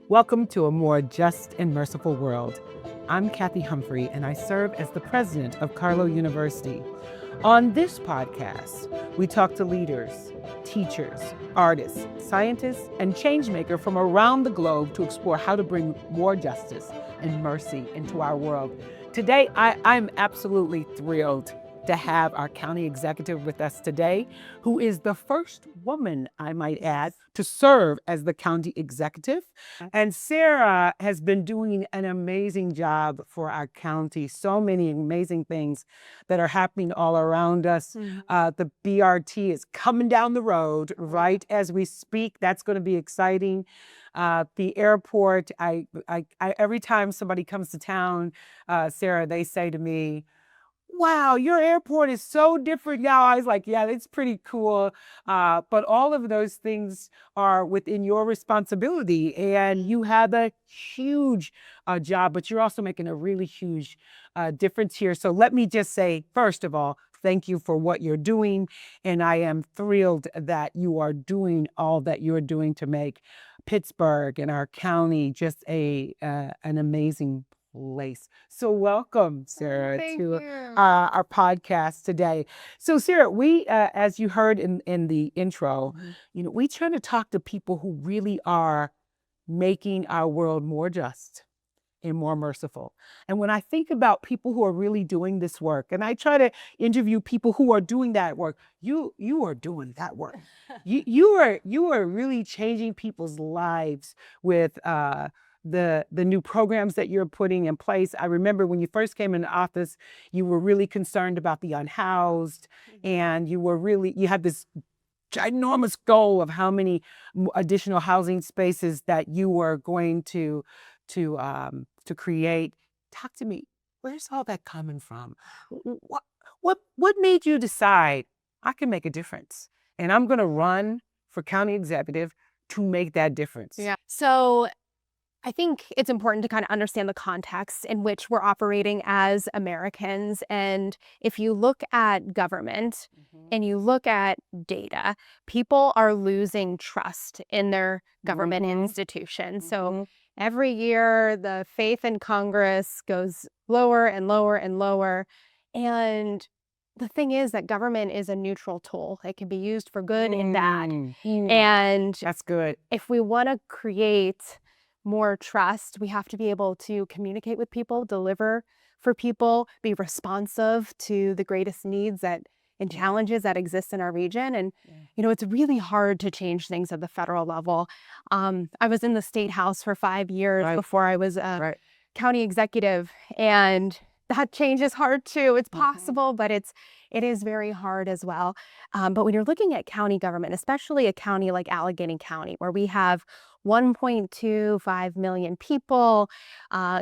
Welcome to a more just and merciful world. I'm Kathy Humphrey, and I serve as the president of Carlow University. On this podcast, we talk to leaders, teachers, artists, scientists, and changemakers from around the globe to explore how to bring more justice and mercy into our world. Today, I'm absolutely thrilled to have our county executive with us today, who is the first woman, I might add, to serve as the county executive. And Sara has been doing an amazing job for our county. So many amazing things that are happening all around us. The BRT is coming down the road right as we speak. That's going to be exciting. The airport, I every time somebody comes to town, Sara, they say to me, wow, your airport is so different now. I was like, yeah, it's pretty cool. But all of those things are within your responsibility, and you have a huge job, but you're also making a really huge difference here. So let me just say, first of all, thank you for what you're doing. And I am thrilled that you are doing all that you're doing to make Pittsburgh and our county just an amazing place. So welcome, Sara, to our podcast today. So Sara, we, as you heard in the intro, we try to talk to people who really are making our world more just and more merciful. And when I think about people who are really doing this work, and I try to interview people who are doing that work, you are doing that work. you are really changing people's lives with the new programs that you're putting in place. I remember when you first came into office, you were really concerned about the unhoused, and you had this ginormous goal of how many additional housing spaces that you were going to create. Talk to me. Where's all that coming from? What made you decide I can make a difference, and I'm going to run for county executive to make that difference? Yeah. So I think it's important to kind of understand the context in which we're operating as Americans. And if you look at government and you look at data, people are losing trust in their government institutions. So every year, the faith in Congress goes lower and lower and lower. And the thing is that government is a neutral tool. It can be used for good and bad. And That's good. if we want to create more trust, we have to be able to communicate with people, deliver for people, be responsive to the greatest needs and challenges that exist in our region. And, it's really hard to change things at the federal level. I was in the state house for 5 years before I was a county executive, and that change is hard too. It's possible, but it is very hard as well. But when you're looking at county government, especially a county like Allegheny County, where we have 1.25 million people,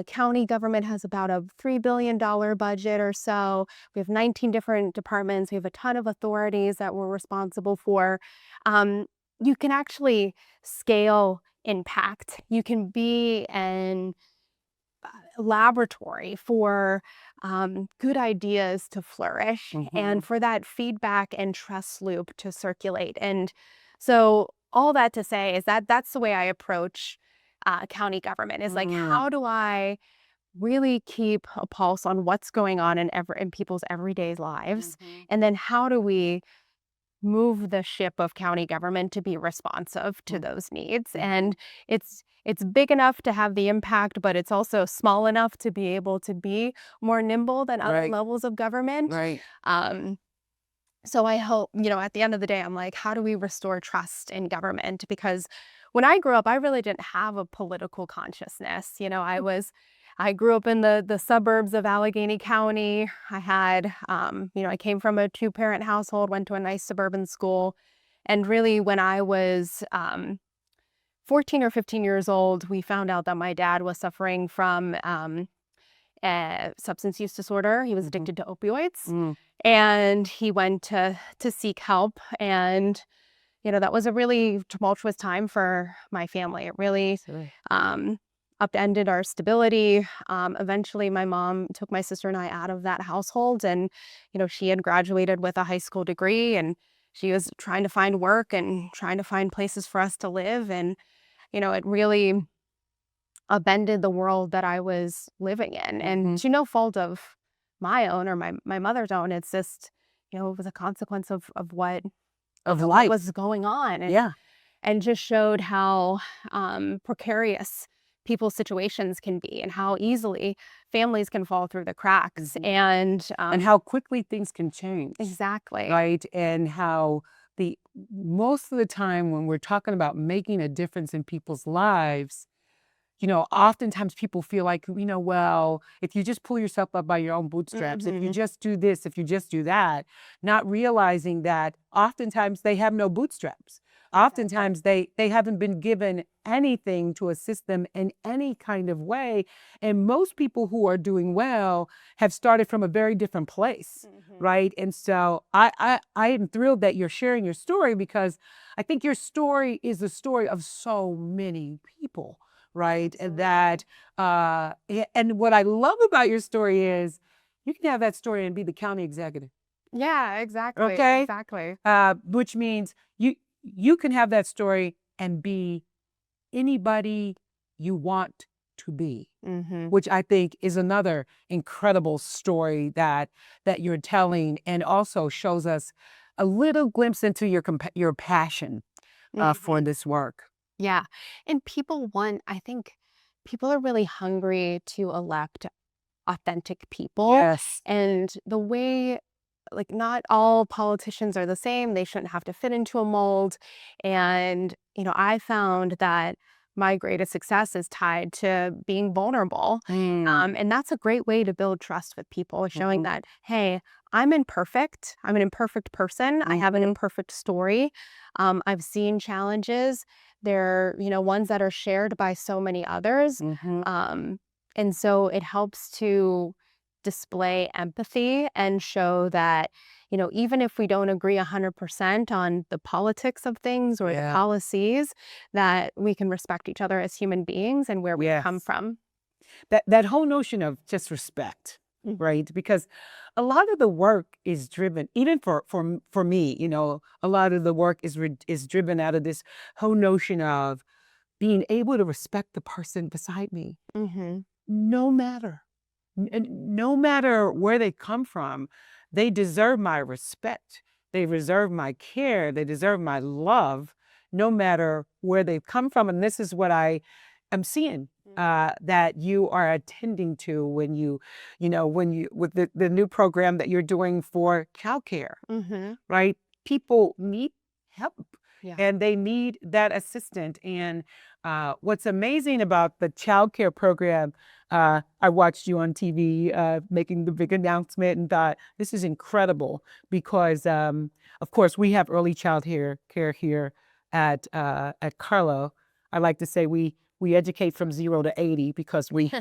county government has about a $3 billion budget or so. We have 19 different departments. We have a ton of authorities that we're responsible for. You can actually scale impact. You can be an laboratory for good ideas to flourish and for that feedback and trust loop to circulate. And so all that to say is that that's the way I approach county government, is like, how do I really keep a pulse on what's going on in people's everyday lives? And then how do we move the ship of county government to be responsive to those needs? And it's big enough to have the impact, but it's also small enough to be able to be more nimble than other levels of government. So I hope, at the end of the day, I'm like, how do we restore trust in government? Because when I grew up, I really didn't have a political consciousness. I grew up in the suburbs of Allegheny County. I had, I came from a 2-parent household, went to a nice suburban school. And really, when I was 14 or 15 years old, we found out that my dad was suffering from a substance use disorder. He was addicted to opioids, and he went to seek help. And, that was a really tumultuous time for my family. It really upended our stability. Eventually, my mom took my sister and I out of that household, and, she had graduated with a high school degree, and she was trying to find work and trying to find places for us to live. And, it really upended the world that I was living in, and to no fault of my own or my mother's own. It's just, it was a consequence of what Of what life. was going on, Yeah. and just showed how precarious people's situations can be and how easily families can fall through the cracks. And how quickly things can change. exactly. Right? And how the most of the time when we're talking about making a difference in people's lives, oftentimes people feel like, well, if you just pull yourself up by your own bootstraps, if you just do this, if you just do that, not realizing that oftentimes they have no bootstraps. Oftentimes they haven't been given anything to assist them in any kind of way. And most people who are doing well have started from a very different place, right? And so I am thrilled that you're sharing your story, because I think your story is the story of so many people. Right. And that, and what I love about your story is you can have that story and be the county executive. Yeah, exactly. Okay. Exactly. Which means you can have that story and be anybody you want to be, which I think is another incredible story that you're telling, and also shows us a little glimpse into your passion for this work. Yeah. And I think people are really hungry to elect authentic people. Yes. And the way, like, not all politicians are the same. They shouldn't have to fit into a mold. And, I found that my greatest success is tied to being vulnerable. And that's a great way to build trust with people, showing that, hey, I'm imperfect. I'm an imperfect person. I have an imperfect story. I've seen challenges. They're, ones that are shared by so many others. And so it helps to display empathy and show that, even if we don't agree 100% on the politics of things or the policies, that we can respect each other as human beings and where we come from. That whole notion of just respect, right? Because a lot of the work is driven, even for me, a lot of the work is driven out of this whole notion of being able to respect the person beside me, no matter. No matter where they come from, they deserve my respect. They deserve my care. They deserve my love, no matter where they've come from. And this is what I am seeing that you are attending to when with the new program that you're doing for childcare, right? People need help. Yeah. And they need that assistant. And what's amazing about the childcare program, I watched you on TV making the big announcement and thought, this is incredible, because, of course, we have early child care here at Carlo. I like to say we educate from 0 to 80, because we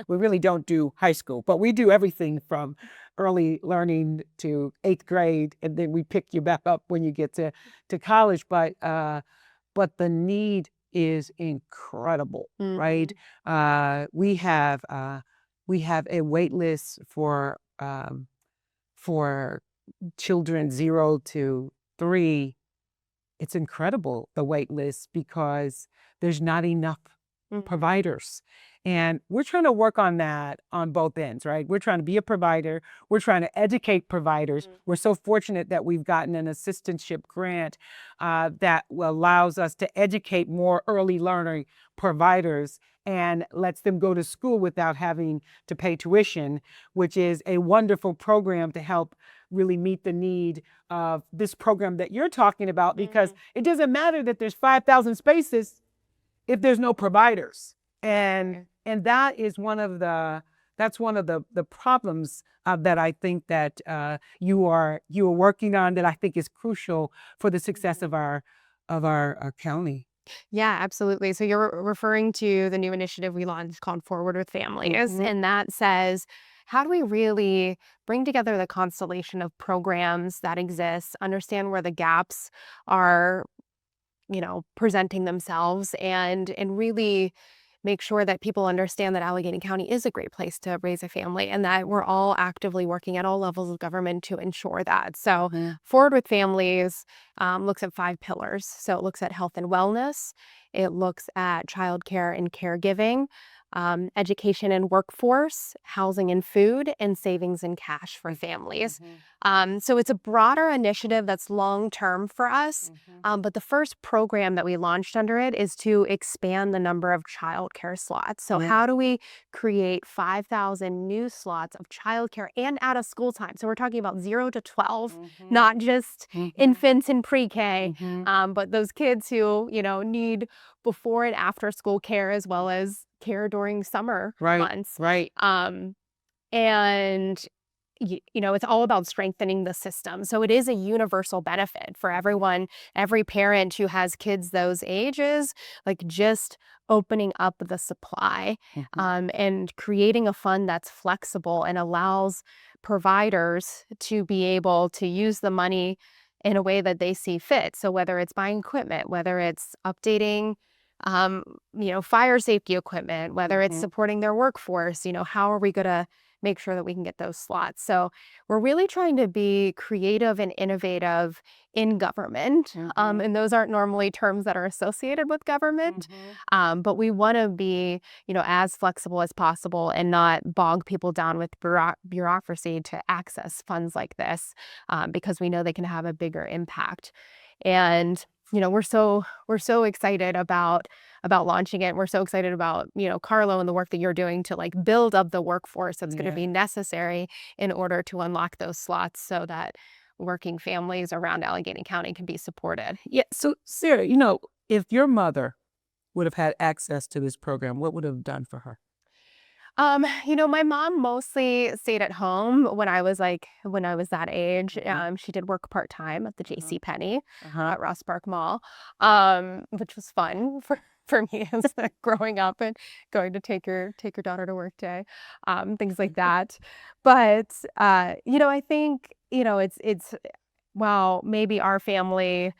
really don't do high school, but we do everything from early learning to 8th grade, and then we pick you back up when you get to college. But the need is incredible, right? We have a wait list for children 0 to 3. It's incredible, the wait list, because there's not enough providers. And we're trying to work on that on both ends, right? We're trying to be a provider. We're trying to educate providers. We're so fortunate that we've gotten an assistantship grant that allows us to educate more early learning providers and lets them go to school without having to pay tuition, which is a wonderful program to help really meet the need of this program that you're talking about, because it doesn't matter that there's 5,000 spaces if there's no providers. And that is one of the problems that I think that you are working on, that I think is crucial for the success of our county. Yeah, absolutely. So you're referring to the new initiative we launched called Forward with Families, and that says, how do we really bring together the constellation of programs that exist, understand where the gaps are, presenting themselves, and really make sure that people understand that Allegheny County is a great place to raise a family, and that we're all actively working at all levels of government to ensure that. So Forward with Families looks at 5 pillars. So it looks at health and wellness. It looks at childcare and caregiving, education and workforce, housing and food, and savings and cash for families. So it's a broader initiative that's long-term for us. But the first program that we launched under it is to expand the number of childcare slots. So how do we create 5,000 new slots of childcare and out of school time? So we're talking about 0 to 12, not just infants in pre-K, but those kids who, need before and after school care as well as care during summer months. Right. And it's all about strengthening the system. So it is a universal benefit for everyone, every parent who has kids those ages, like just opening up the supply and creating a fund that's flexible and allows providers to be able to use the money in a way that they see fit. So whether it's buying equipment, whether it's updating fire safety equipment, whether it's supporting their workforce, how are we going to make sure that we can get those slots? So we're really trying to be creative and innovative in government. And those aren't normally terms that are associated with government. But we want to be, as flexible as possible and not bog people down with bureaucracy to access funds like this, because we know they can have a bigger impact. And we're so excited about launching it. We're so excited about, Carlo and the work that you're doing to like build up the workforce that's going to be necessary in order to unlock those slots so that working families around Allegheny County can be supported. Yeah. So Sara, if your mother would have had access to this program, what would have done for her? My mom mostly stayed at home when I was that age. She did work part-time at the J.C. Penney at Ross Park Mall, which was fun for me as growing up and going to take your daughter to work day, things like that. But I think it's while maybe our family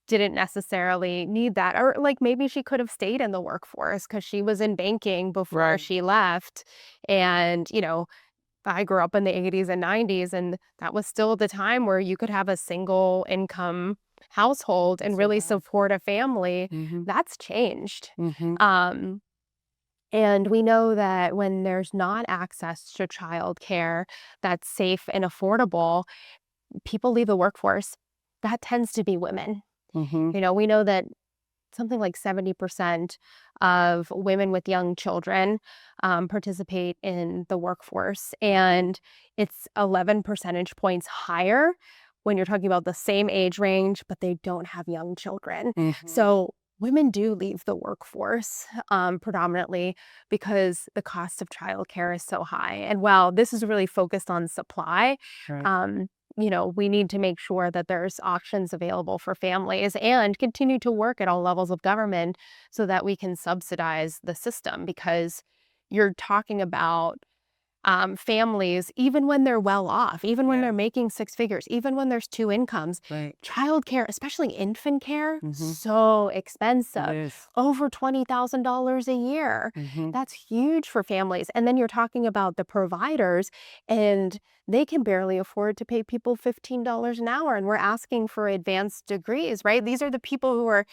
didn't necessarily need that, or like maybe she could have stayed in the workforce because she was in banking before she left. And I grew up in the 80s and 90s, and that was still the time where you could have a single income household and really support a family. That's changed. And we know that when there's not access to childcare that's safe and affordable, people leave the workforce. That tends to be women. We know that something like 70% of women with young children participate in the workforce, and it's 11 percentage points higher when you're talking about the same age range, but they don't have young children. So women do leave the workforce predominantly because the cost of childcare is so high. And while this is really focused on supply, we need to make sure that there's options available for families and continue to work at all levels of government so that we can subsidize the system, because you're talking about families, even when they're well off, even when they're making six figures, even when there's two incomes, childcare, especially infant care, so expensive, over $20,000 a year. That's huge for families. And then you're talking about the providers, and they can barely afford to pay people $15 an hour. And we're asking for advanced degrees, right? These are the people who are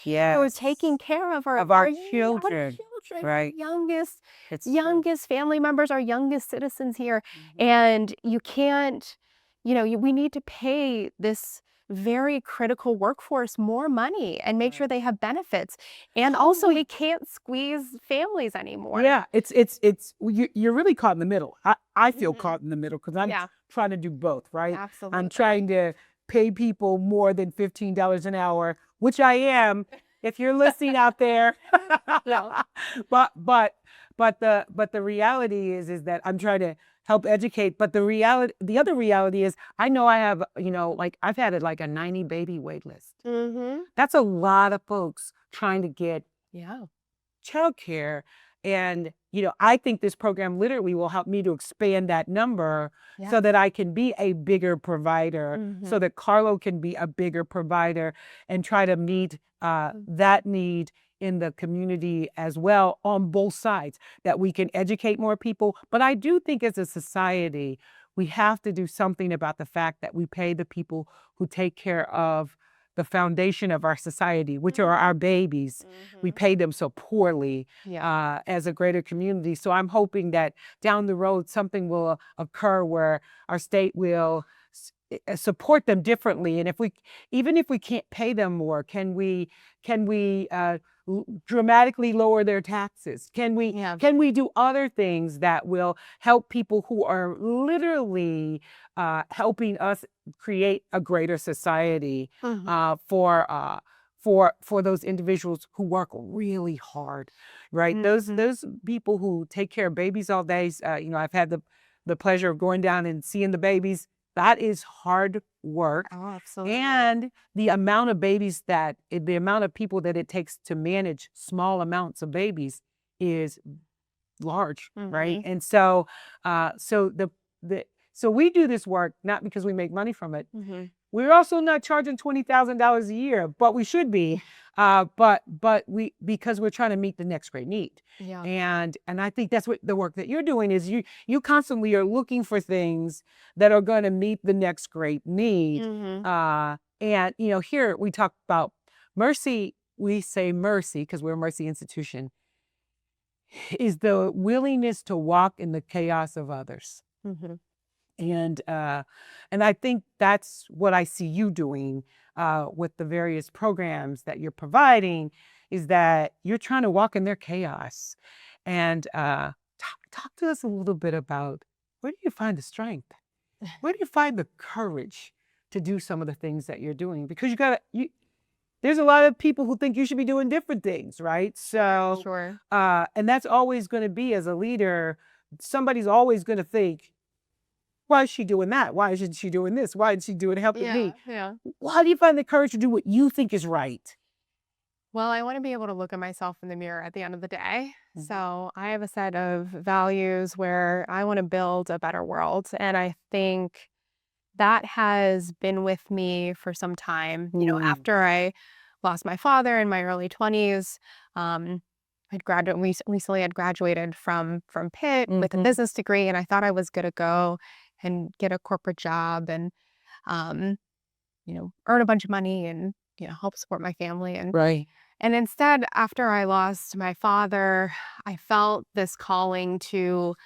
taking care of our children. Right. Youngest family members, our youngest citizens here. And you can't, we need to pay this very critical workforce more money and make sure they have benefits. And also we can't squeeze families anymore. Yeah, you're really caught in the middle. I feel caught in the middle because I'm trying to do both, right? Absolutely. I'm trying to pay people more than $15 an hour, which I am. If you're listening out there, but the reality is that I'm trying to help educate. But the other reality is, I know I have, I've had a 90 baby wait list. That's a lot of folks trying to get childcare. And, I think this program literally will help me to expand that number so that I can be a bigger provider, so that Carlo can be a bigger provider, and try to meet that need in the community as well, on both sides, that we can educate more people. But I do think as a society, we have to do something about the fact that we pay the people who take care of the foundation of our society, which are our babies. We pay them so poorly as a greater community. So I'm hoping that down the road something will occur where our state will support them differently. And even if we can't pay them more, can we dramatically lower their taxes? Can we do other things that will help people who are literally helping us create a greater society for those individuals who work really hard, right? Those people who take care of babies all day. I've had the pleasure of going down and seeing the babies. That is hard work. Oh, absolutely. And the amount of people that it takes to manage small amounts of babies is large, right? And so we do this work not because we make money from it. We're also not charging $20,000 a year, but we should be. Because we're trying to meet the next great need. And I think that's what the work that you're doing is. You constantly are looking for things that are going to meet the next great need. And here we talk about mercy. We say mercy because we're a mercy institution. Is the willingness to walk in the chaos of others. And I think that's what I see you doing with the various programs that you're providing, is that you're trying to walk in their chaos. And talk to us a little bit about, where do you find the strength? Where do you find the courage to do some of the things that you're doing? Because there's a lot of people who think you should be doing different things, right? So, Sure. And that's always going to be, as a leader, somebody's always going to think, why is she doing that? Why isn't she doing this? Why is she doing helping me? Why do you find the courage to do what you think is right? Well, I want to be able to look at myself in the mirror at the end of the day. So I have a set of values where I want to build a better world. And I think that has been with me for some time. After I lost my father in my early 20s, recently I'd graduated from Pitt with a business degree, and I thought I was going to go and get a corporate job and, earn a bunch of money and, help support my family. And instead, after I lost my father, I felt this calling to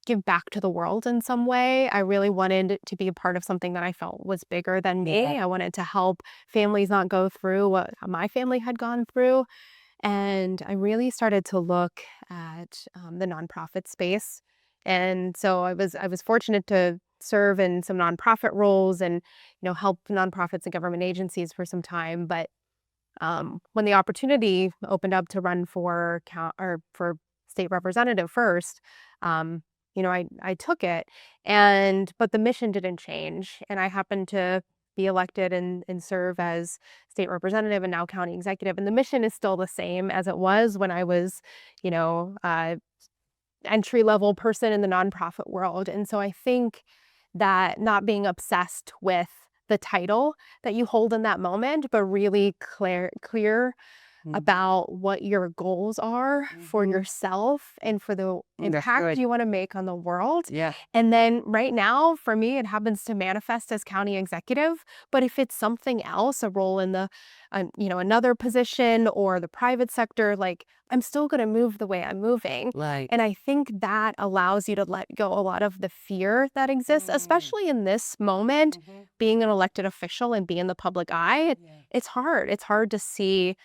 give back to the world in some way. I really wanted to be a part of something that I felt was bigger than me. I wanted to help families not go through what my family had gone through. And I really started to look at the nonprofit space. And so I was fortunate to serve in some nonprofit roles and help nonprofits and government agencies for some time. But when the opportunity opened up to run for state representative first, I took it. But the mission didn't change, and I happened to be elected and serve as state representative and now county executive. And the mission is still the same as it was when I was, entry-level person in the nonprofit world. And so I think that not being obsessed with the title that you hold in that moment, but really clear about what your goals are for yourself and for the impact you want to make on the world. And then right now, for me, it happens to manifest as county executive. But if it's something else, a role in the, another position or the private sector, like, I'm still going to move the way I'm moving. And I think that allows you to let go a lot of the fear that exists, especially in this moment, being an elected official and being in the public eye. It's hard. It's hard to see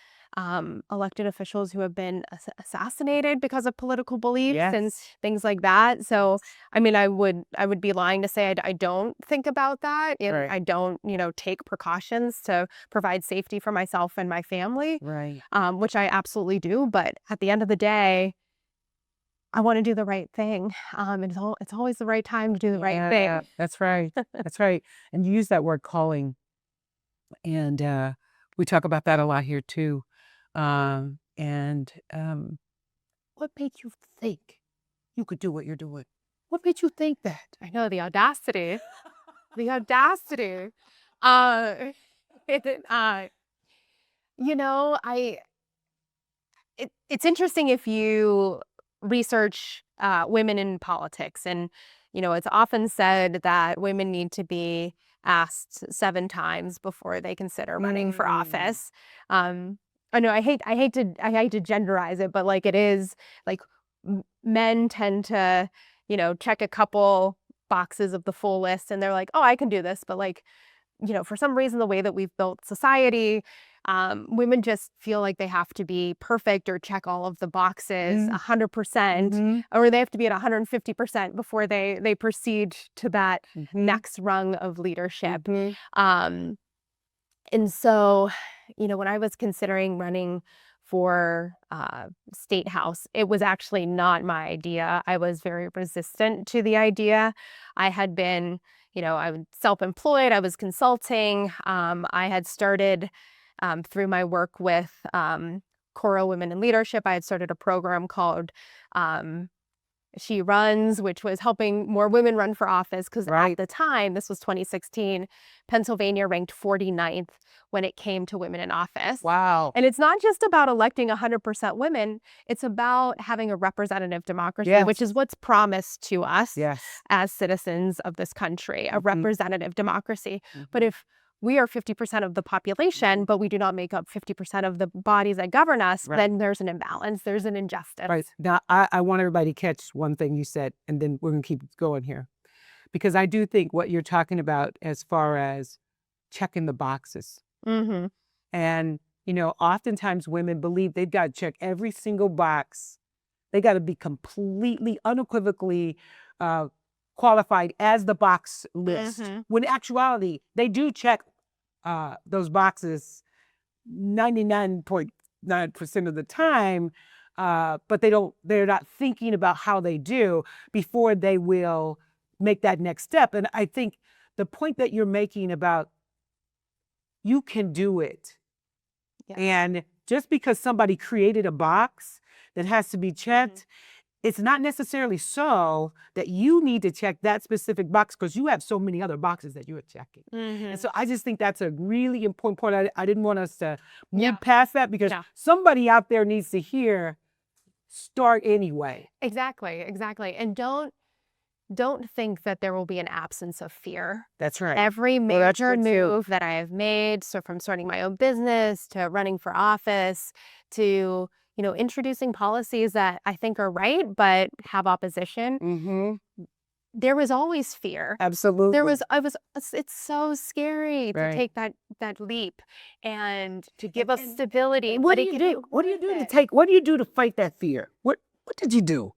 elected officials who have been assassinated because of political beliefs and things like that. So, I mean, I would be lying to say I don't think about that. I don't, take precautions to provide safety for myself and my family, which I absolutely do. But at the end of the day, I want to do the right thing. And it's always the right time to do the right thing. That's right. That's right. And you use that word calling. And we talk about that a lot here too. What made you think you could do what you're doing? What made you think that? I know, the audacity. The audacity. It's interesting if you research women in politics, and it's often said that women need to be asked 7 times before they consider running for office. I know I hate to genderize it, but like it is like men tend to, check a couple boxes of the full list and they're like, oh, I can do this. But like, for some reason, the way that we've built society, women just feel like they have to be perfect or check all of the boxes 100%, or they have to be at 150% before they proceed to that next rung of leadership. And so, when I was considering running for state house, it was actually not my idea. I was very resistant to the idea. I had been, I was self-employed. I was consulting. I had started through my work with Coro Women in Leadership. I had started a program called She Runs, which was helping more women run for office because at the time, this was 2016, Pennsylvania ranked 49th when it came to women in office. Wow. And it's not just about electing 100% women, it's about having a representative democracy, which is what's promised to us as citizens of this country, a representative democracy. But if we are 50% of the population, but we do not make up 50% of the bodies that govern us, then there's an imbalance, there's an injustice. Right. Now, I want everybody to catch one thing you said, and then we're going to keep going here. Because I do think what you're talking about as far as checking the boxes. And, oftentimes women believe they've got to check every single box. They got to be completely, unequivocally qualified as the box list. When in actuality, they do check those boxes 99.9% of the time, but they're not thinking about how they do before they will make that next step. And I think the point that you're making about you can do it. And just because somebody created a box that has to be checked, it's not necessarily so that you need to check that specific box because you have so many other boxes that you are checking. And so I just think that's a really important point. I didn't want us to move past that because somebody out there needs to hear, start anyway. Exactly. And don't think that there will be an absence of fear. That's right. Every major move that I have made, so from starting my own business to running for office to, introducing policies that I think are right but have opposition, there was always fear. Absolutely. It's so scary to take that leap and to give us stability. What do you do? What do you do to fight that fear? What did you do?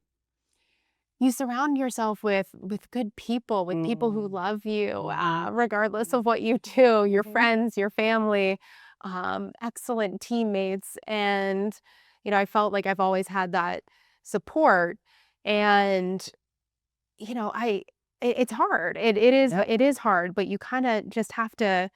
You surround yourself with good people, with people who love you, regardless of what you do, your friends, your family, excellent teammates. And, I felt like I've always had that support. And, it's hard. It is hard, but you kind of just have to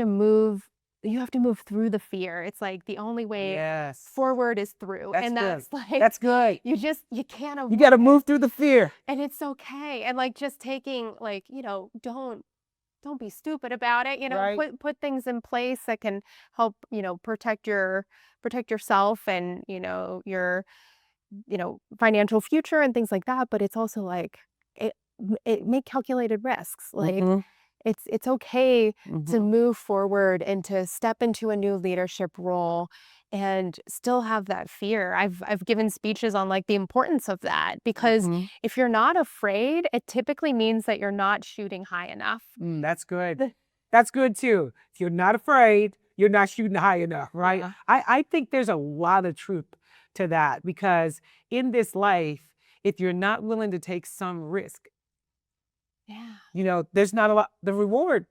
move. You have to move through the fear. It's like the only way forward is through. That's good. You can't avoid You got to move through the fear. And it's okay. And like just taking don't be stupid about it. Put things in place that can help, protect yourself and, your, financial future and things like that. But it's also like make calculated risks. Like it's okay to move forward and to step into a new leadership role and still have that fear. I've given speeches on like the importance of that because if you're not afraid, it typically means that you're not shooting high enough. That's good. That's good too. If you're not afraid, you're not shooting high enough, right? I think there's a lot of truth to that because in this life, if you're not willing to take some risk, there's not a lot. The reward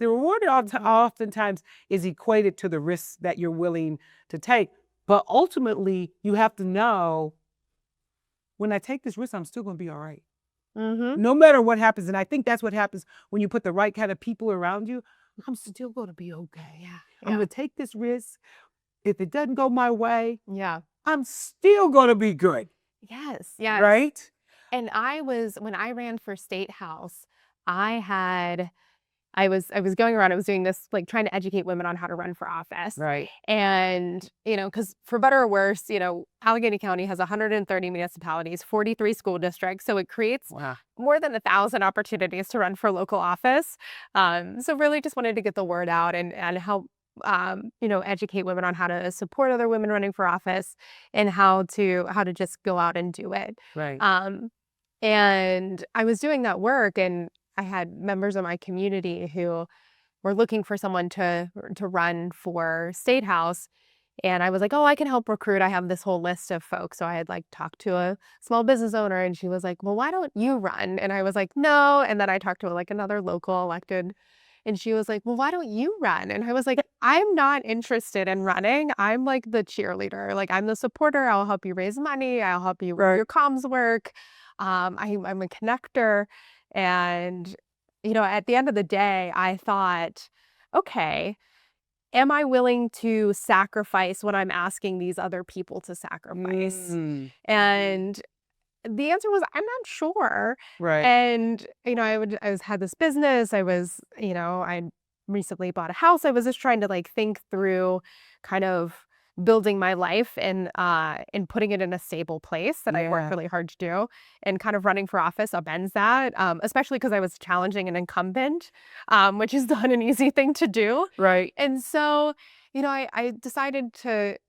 oftentimes is equated to the risks that you're willing to take. But ultimately, you have to know, when I take this risk, I'm still going to be all right. No matter what happens. And I think that's what happens when you put the right kind of people around you. I'm still going to be okay. I'm going to take this risk. If it doesn't go my way, I'm still going to be good. Yes. Right? And when I ran for state house, I had I was going around, I was doing this, like trying to educate women on how to run for office. Right. And, because for better or worse, Allegheny County has 130 municipalities, 43 school districts. So it creates Wow. more than 1,000 opportunities to run for local office. So really just wanted to get the word out and help, educate women on how to support other women running for office and how to just go out and do it. Right. And I was doing that work, and I had members of my community who were looking for someone to run for state house. And I was like, oh, I can help recruit. I have this whole list of folks. So I had like talked to a small business owner, and she was like, well, why don't you run? And I was like, no. And then I talked to like another local elected, and she was like, well, why don't you run? And I was like, I'm not interested in running. I'm like the cheerleader. Like, I'm the supporter. I'll help you raise money. I'll help you with your comms work. I'm a connector. And, at the end of the day, I thought, okay, am I willing to sacrifice what I'm asking these other people to sacrifice? And the answer was, I'm not sure. Right. And, I had this business. I recently bought a house. I was just trying to like think through kind of building my life and putting it in a stable place that I worked really hard to do, and kind of running for office upends that, especially because I was challenging an incumbent, which is not an easy thing to do. Right. And so, I decided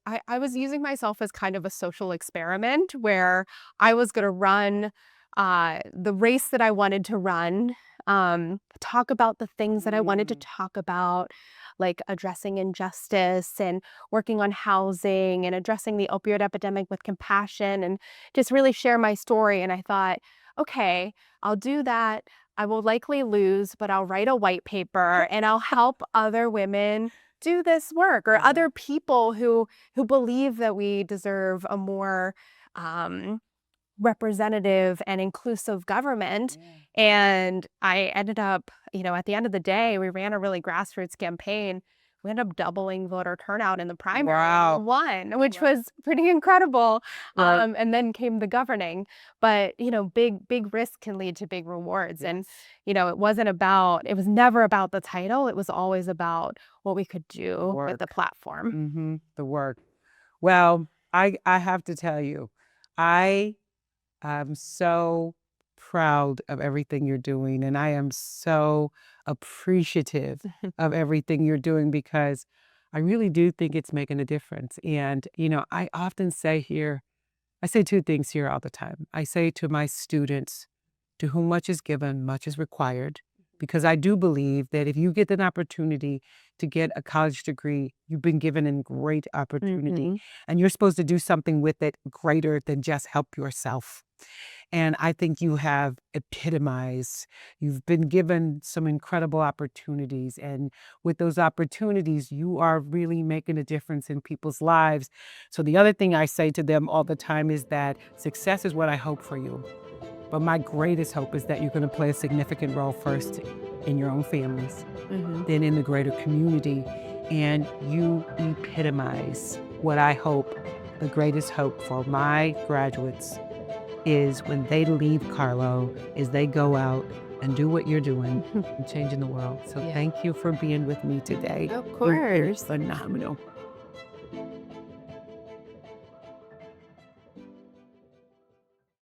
I was using myself as kind of a social experiment where I was going to run the race that I wanted to run, talk about the things that I wanted to talk about, like addressing injustice and working on housing and addressing the opioid epidemic with compassion, and just really share my story. And I thought, okay, I'll do that. I will likely lose, but I'll write a white paper and I'll help other women do this work, or other people who believe that we deserve a more representative and inclusive government. And I ended up, at the end of the day, we ran a really grassroots campaign. We ended up doubling voter turnout in the primary. Wow. And won, which was pretty incredible. Right. And then came the governing. But, big risk can lead to big rewards. And, it was never about the title. It was always about what we could do with the platform. The work. Well, I have to tell you, I'm so proud of everything you're doing, and I am so appreciative of everything you're doing, because I really do think it's making a difference. And, I often say here, I say two things here all the time. I say to my students, to whom much is given, much is required, because I do believe that if you get an opportunity to get a college degree, you've been given a great opportunity, and you're supposed to do something with it greater than just help yourself. And I think you have epitomized, you've been given some incredible opportunities. And with those opportunities, you are really making a difference in people's lives. So the other thing I say to them all the time is that success is what I hope for you. But my greatest hope is that you're going to play a significant role first in your own families, then in the greater community. And you epitomize what I hope, the greatest hope for my graduates is when they leave Carlow, is they go out and do what you're doing and changing the world. So thank you for being with me today. Of course. You're phenomenal.